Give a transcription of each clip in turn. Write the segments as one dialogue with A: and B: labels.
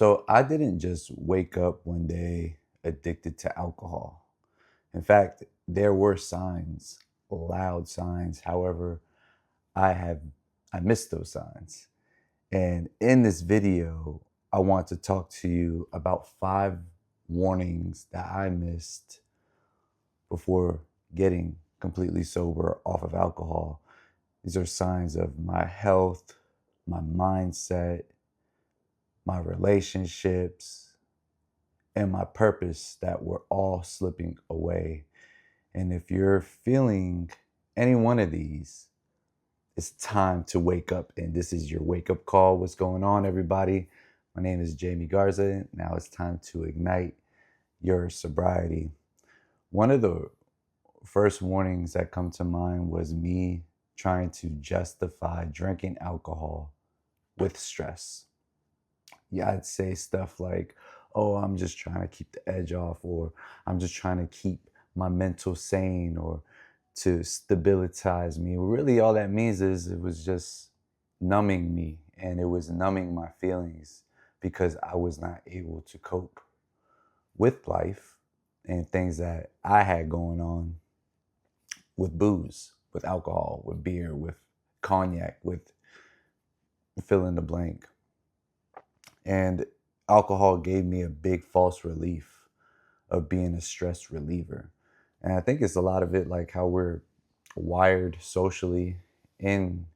A: So I didn't just wake up one day addicted to alcohol. In fact, there were signs, loud signs. However, I have I missed those signs. And in this video, I want to talk to you about 5 warnings that I missed before getting completely sober off of alcohol. These are signs of my health, my mindset, my relationships, and my purpose that were all slipping away. And if you're feeling any one of these, it's time to wake up. And this is your wake up call. What's going on, everybody? My name is Jamie Garza. Now it's time to ignite your sobriety. One of the first warnings that come to mind was me trying to justify drinking alcohol with stress. Yeah, I'd say stuff like, oh, I'm just trying to keep the edge off, or I'm just trying to keep my mental sane, or to stabilize me. Really, all that means is it was just numbing me, and it was numbing my feelings because I was not able to cope with life and things that I had going on with booze, with alcohol, with beer, with cognac, with fill in the blank. And alcohol gave me a big false relief of being a stress reliever. And I think it's a lot of it like how we're wired socially in,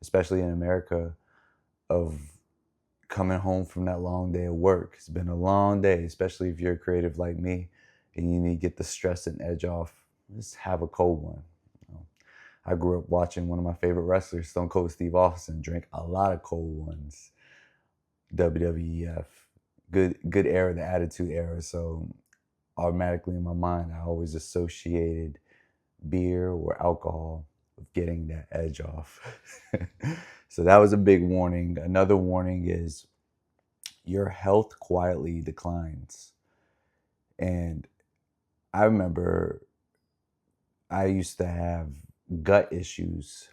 A: especially in America, of coming home from that long day of work. It's been a long day, especially if you're a creative like me and you need to get the stress and edge off. Just have a cold one. You know, I grew up watching one of my favorite wrestlers, Stone Cold Steve Austin, drink a lot of cold ones. WWF, good era, the Attitude Era. So automatically in my mind, I always associated beer or alcohol with getting that edge off. So that was a big warning. Another warning is your health quietly declines. And I remember I used to have gut issues.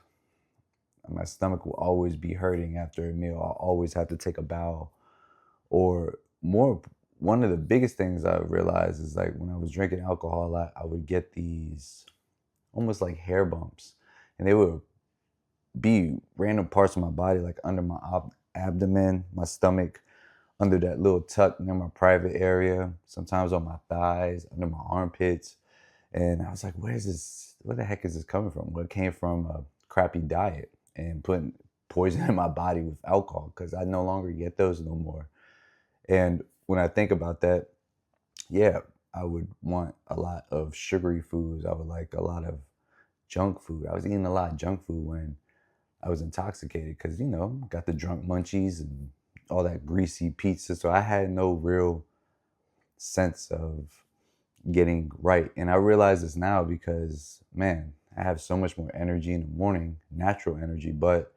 A: My stomach will always be hurting after a meal. I'll always have to take a bowel. Or more, one of the biggest things I realized is like when I was drinking alcohol a lot, I would get these almost like hair bumps. And they would be random parts of my body, like under my abdomen, my stomach, under that little tuck near my private area, sometimes on my thighs, under my armpits. And I was like, where the heck is this coming from? Well, it came from a crappy diet and putting poison in my body with alcohol because I no longer get those no more. And when I think about that, yeah, I would want a lot of sugary foods. I would like a lot of junk food. I was eating a lot of junk food when I was intoxicated because, got the drunk munchies and all that greasy pizza. So I had no real sense of getting right. And I realize this now because, man, I have so much more energy in the morning, natural energy, but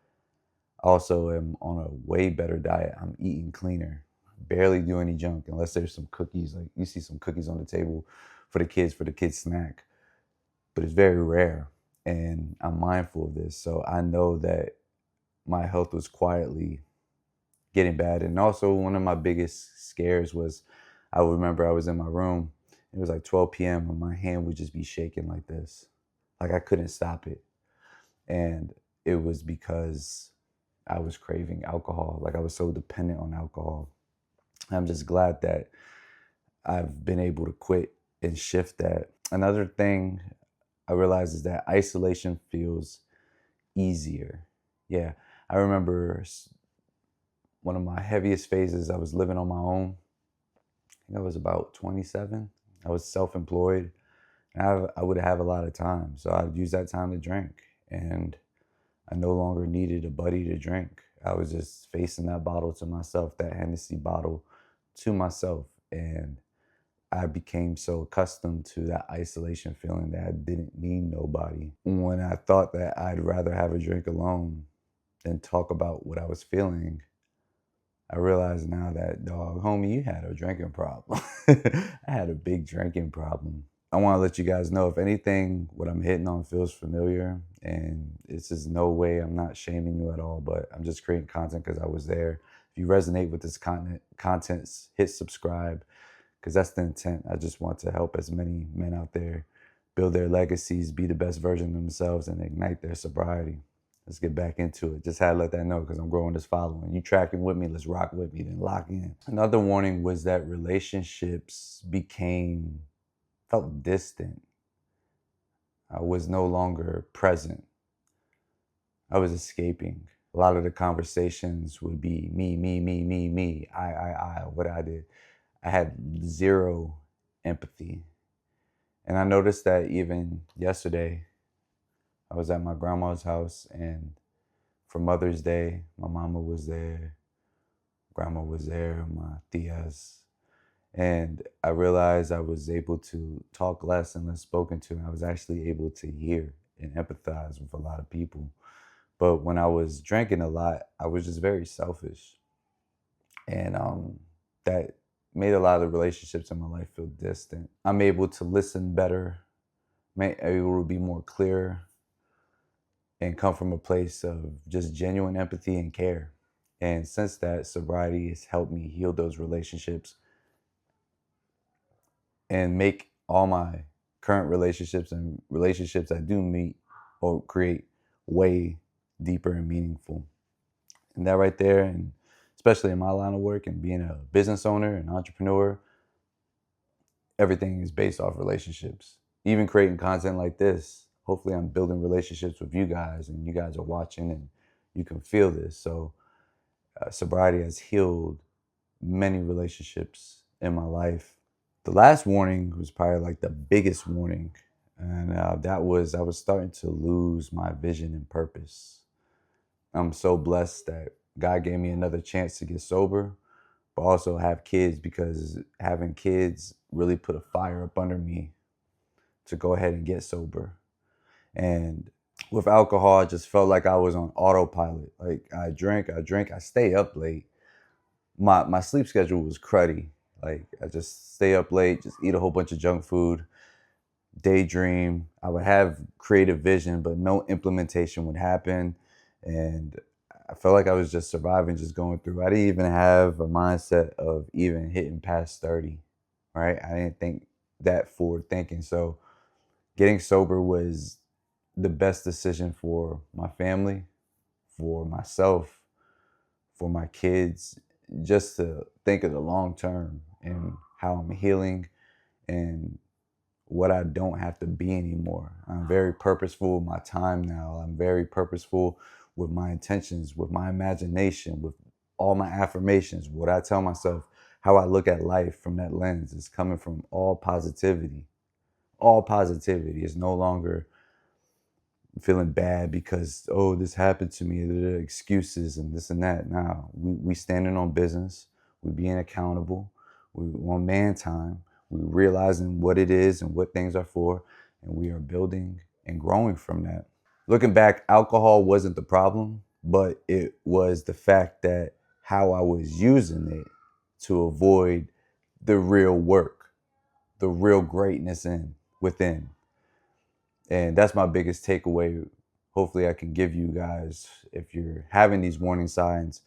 A: also am on a way better diet. I'm eating cleaner, barely do any junk unless there's some cookies. Like you see some cookies on the table for the kids snack, but it's very rare. And I'm mindful of this. So I know that my health was quietly getting bad. And also one of my biggest scares was I remember I was in my room. It was like 12 p.m. and my hand would just be shaking like this. Like I couldn't stop it. And it was because I was craving alcohol. Like I was so dependent on alcohol. I'm just glad that I've been able to quit and shift that. Another thing I realized is that isolation feels easier. Yeah, I remember one of my heaviest phases, I was living on my own. I think I was about 27. I was self-employed. And I would have a lot of time. So I'd use that time to drink. And I no longer needed a buddy to drink. I was just facing that bottle to myself, that Hennessy bottle to myself. And I became so accustomed to that isolation feeling that I didn't need nobody. When I thought that I'd rather have a drink alone than talk about what I was feeling, I realize now that, dog, homie, you had a drinking problem. I had a big drinking problem. I want to let you guys know if anything, what I'm hitting on feels familiar, and this is no way, I'm not shaming you at all, but I'm just creating content because I was there. If If you resonate with this content, hit subscribe, because that's the intent. I just want to help as many men out there build their legacies, be the best version of themselves, and ignite their sobriety. Let's get back into it. Just had to let that know because I'm growing this following. You tracking with me, let's rock with me, then lock in. Another warning was that relationships felt distant. I was no longer present. I was escaping. A lot of the conversations would be me, I, what I did. I had zero empathy. And I noticed that even yesterday, I was at my grandma's house, and for Mother's Day, my mama was there, grandma was there, my tias. And I realized I was able to talk less and less spoken to. And I was actually able to hear and empathize with a lot of people. But when I was drinking a lot, I was just very selfish. And that made a lot of the relationships in my life feel distant. I'm able to listen better, able to be more clear, and come from a place of just genuine empathy and care. And since that, sobriety has helped me heal those relationships and make all my current relationships and relationships I do meet or create way deeper and meaningful. And that right there, and especially in my line of work and being a business owner and entrepreneur, everything is based off relationships. Even creating content like this, hopefully I'm building relationships with you guys, and you guys are watching and you can feel this. So sobriety has healed many relationships in my life. The last warning was probably like the biggest warning. And that was, I was starting to lose my vision and purpose. I'm so blessed that God gave me another chance to get sober, but also have kids, because having kids really put a fire up under me to go ahead and get sober. And with alcohol, I just felt like I was on autopilot. Like I drink, I stay up late. My sleep schedule was cruddy. Like I just stay up late, just eat a whole bunch of junk food, daydream. I would have creative vision, but no implementation would happen. And I felt like I was just surviving, just going through. I didn't even have a mindset of even hitting past 30, right? I didn't think that forward thinking. So getting sober was the best decision for my family, for myself, for my kids, just to think of the long term and how I'm healing and what I don't have to be anymore. I'm very purposeful with my time now. I'm very purposeful with my intentions, with my imagination, with all my affirmations, what I tell myself, how I look at life from that lens is coming from all positivity. All positivity is no longer feeling bad because, oh, this happened to me, the excuses and this and that. Now, we standing on business, we being accountable, we on man time, we realizing what it is and what things are for, and we are building and growing from that. Looking back, alcohol wasn't the problem, but it was the fact that how I was using it to avoid the real work, the real greatness within. And that's my biggest takeaway. Hopefully I can give you guys, if you're having these warning signs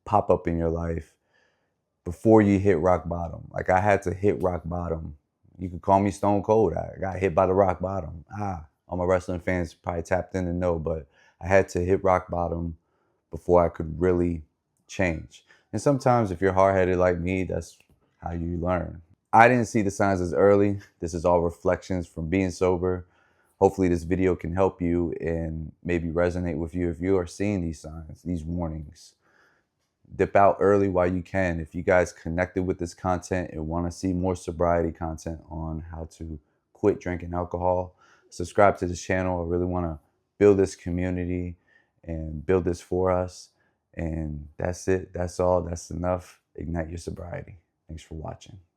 A: pop up in your life before you hit rock bottom. Like I had to hit rock bottom. You could call me Stone Cold. I got hit by the rock bottom. All my wrestling fans probably tapped in and know, but I had to hit rock bottom before I could really change. And sometimes if you're hard-headed like me, that's how you learn. I didn't see the signs as early. This is all reflections from being sober. Hopefully this video can help you and maybe resonate with you if you are seeing these signs, these warnings. Dip out early while you can. If you guys connected with this content and want to see more sobriety content on how to quit drinking alcohol, subscribe to this channel. I really want to build this community and build this for us. And that's it. That's all. That's enough. Ignite your sobriety. Thanks for watching.